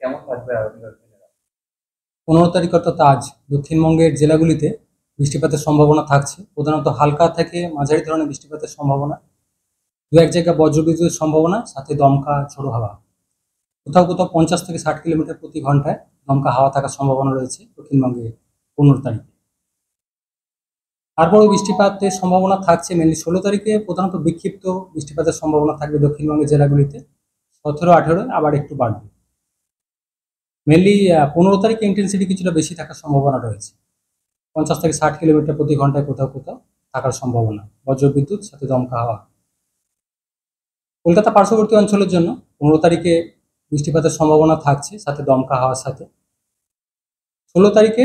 কেমন থাকবে আগামীকাল দিনে? 15 তারিখ অর্থাৎ আজ দক্ষিণবঙ্গের জেলাগুলিতে বৃষ্টিপাতের সম্ভাবনা থাকছে। প্রধানত হালকা থেকে মাঝারি ধরনের বৃষ্টিপাতের সম্ভাবনা, দু এক জায়গায় বজ্রবিদ্যুতের সম্ভাবনা, সাথে দমকা ঝোড়ো হাওয়া। কোথাও কোথাও 50 থেকে 60 কিলোমিটার প্রতি ঘন্টায় দমকা হাওয়া থাকার সম্ভাবনা রয়েছে দক্ষিণবঙ্গে 15 তারিখে। তারপরেও বৃষ্টিপাতের সম্ভাবনা থাকছে মেনলি 16 তারিখে। প্রধানত বিক্ষিপ্ত বৃষ্টিপাতের সম্ভাবনা থাকবে দক্ষিণবঙ্গের জেলাগুলিতে। 17, 18 আবার একটু বাড়বে। মেনলি 15 তারিখে ইন্টেন্সিটি কিছুটা বেশি থাকার সম্ভাবনা রয়েছে। 50 থেকে 60 কিলোমিটার প্রতি ঘন্টায় কোথাও কোথাও থাকার সম্ভাবনা, বজ্রবিদ্যুৎ সাথে দমকা হাওয়া। কলকাতা পার্শ্ববর্তী অঞ্চলের জন্য 15 তারিখে বৃষ্টিপাতের সম্ভাবনা থাকছে, সাথে দমকা হাওয়ার সাথে। 16 তারিখে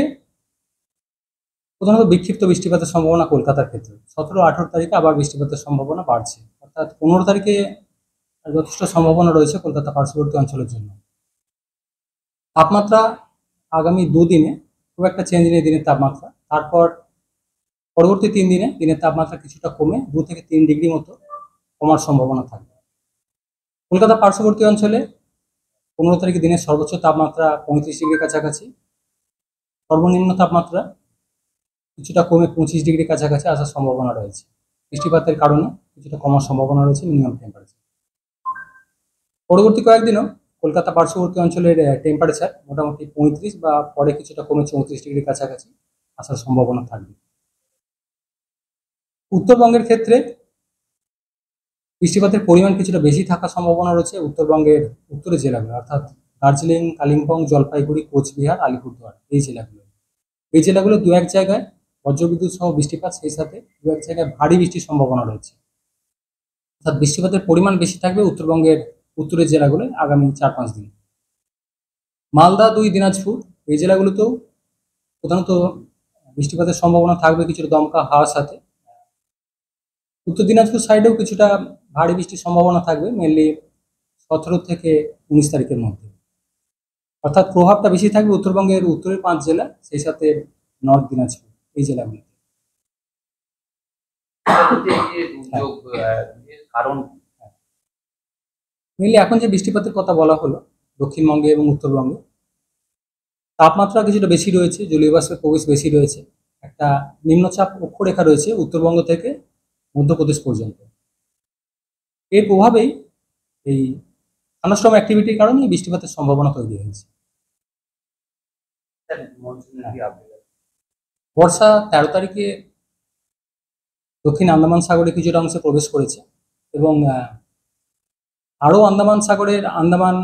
প্রধানত বিক্ষিপ্ত বৃষ্টিপাতের সম্ভাবনা কলকাতার ক্ষেত্রে। 17, 18 তারিখে আবার বৃষ্টিপাতের সম্ভাবনা বাড়ছে, অর্থাৎ 15 তারিখে যথেষ্ট সম্ভাবনা রয়েছে কলকাতা পার্শ্ববর্তী অঞ্চলের জন্য। তাপমাত্রা আগামী দুদিনে খুব একটা চেঞ্জ নেই দিনের তাপমাত্রা। তারপর পরবর্তী 3 দিনে দিনের তাপমাত্রা কিছুটা কমে 2 থেকে 3 ডিগ্রি মতো কমার সম্ভাবনা থাকবে। কলকাতা পার্শ্ববর্তী অঞ্চলে 15 তারিখে দিনের সর্বোচ্চ তাপমাত্রা 35 ডিগ্রির কাছাকাছি, সর্বনিম্ন তাপমাত্রা কিছুটা কমে 25 ডিগ্রির কাছাকাছি আসার সম্ভাবনা রয়েছে। বৃষ্টিপাতের কারণে কিছুটা কমার সম্ভাবনা রয়েছে মিনিমাম টেম্পারেচার। পরবর্তী কয়েকদিনও কলকাতা পার্শ্ববর্তী অঞ্চলের টেম্পারেচার মোটামুটি 35 বা পরে কিছুটা কমে 34 ডিগ্রির কাছাকাছি আসার সম্ভাবনা থাকবে। উত্তরবঙ্গের ক্ষেত্রে বৃষ্টিপাতের পরিমাণ কিছুটা বেশি থাকার সম্ভাবনা রয়েছে উত্তরবঙ্গের উত্তরের জেলাগুলো, অর্থাৎ দার্জিলিং, কালিম্পং, জলপাইগুড়ি, কোচবিহার, আলিপুরদুয়ার, এই জেলাগুলো দু এক জায়গায় বজ্রবিদ্যুৎ সহ বৃষ্টিপাত, সেই সাথে দু এক জায়গায় ভারী বৃষ্টির সম্ভাবনা রয়েছে। অর্থাৎ বৃষ্টিপাতের পরিমাণ বেশি থাকবে উত্তরবঙ্গের উত্তরের জেলাগুলো আগামী 4-5 দিন। মালদা, 2 দিনাজপুর এই জেলাগুলোতেও প্রধানত বৃষ্টিপাতের সম্ভাবনা থাকবে কিছুটা দমকা হাওয়ার সাথে। উত্তর দিনাজপুর সাইডেও কিছুটা ভারী বৃষ্টির সম্ভাবনা থাকবে মেনলি 17 থেকে 19 তারিখের মধ্যে। অর্থাৎ প্রভাবটা বেশি থাকবে উত্তরবঙ্গের উত্তরের 5 জেলা, সেই সাথে নর্থ দিনাজপুর এই জেলাগুলিতে। কারণ মেনলি এখন যে বৃষ্টিপাতের কথা বলা হলো দক্ষিণবঙ্গে এবং উত্তরবঙ্গে, তাপমাত্রা কিছুটা বেশি রয়েছে, জলীয় বাষ্পের প্রবেশ বেশি রয়েছে। একটা নিম্নচাপ অক্ষরেখা রয়েছে উত্তরবঙ্গ থেকে মধ্যপ্রদেশ পর্যন্ত। এর প্রভাবেই এই থান্ডারস্টর্ম অ্যাক্টিভিটির কারণে বৃষ্টিপাতের সম্ভাবনা তৈরি হয়েছে। বর্ষা 13 তারিখে দক্ষিণ আন্দামান সাগরে কিছুটা অংশে প্রবেশ করেছে এবং আরও আন্দামান সাগরের আন্দামান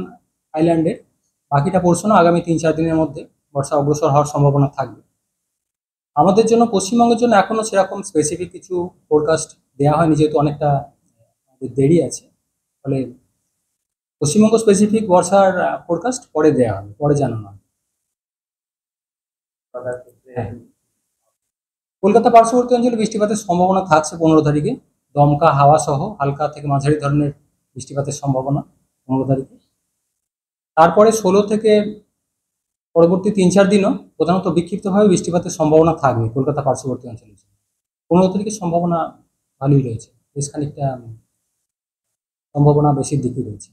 আইল্যান্ডের বাকিটা পোর্শনও আগামী 3-4 দিনের মধ্যে বর্ষা অগ্রসর হওয়ার সম্ভাবনা থাকবে। আমাদের জন্য, পশ্চিমবঙ্গের জন্য এখনও সেরকম স্পেসিফিক কিছু ফোরকাস্ট দেওয়া হয়নি, যেহেতু অনেকটা দেরি আছে। ফলে পশ্চিমবঙ্গ স্পেসিফিক বর্ষার ফোরকাস্ট পরে দেওয়া হবে, পরে জানানো হবে। কলকাতা পার্শ্ববর্তী অঞ্চলে বৃষ্টিপাতের সম্ভাবনা থাকছে 15 তারিখে, দমকা হাওয়া সহ হালকা থেকে মাঝারি ধরনের বৃষ্টিপাতের সম্ভাবনা 15 তারিখে। তারপরে 16 থেকে পরবর্তী 3-4 দিনও প্রধানত বিক্ষিপ্তভাবে বৃষ্টিপাতের সম্ভাবনা থাকবে কলকাতা পার্শ্ববর্তী অঞ্চলে। 15 তারিখের সম্ভাবনা ভালোই রয়েছে, বেশ খানিকটা সম্ভাবনা বেশির দিকে রয়েছে।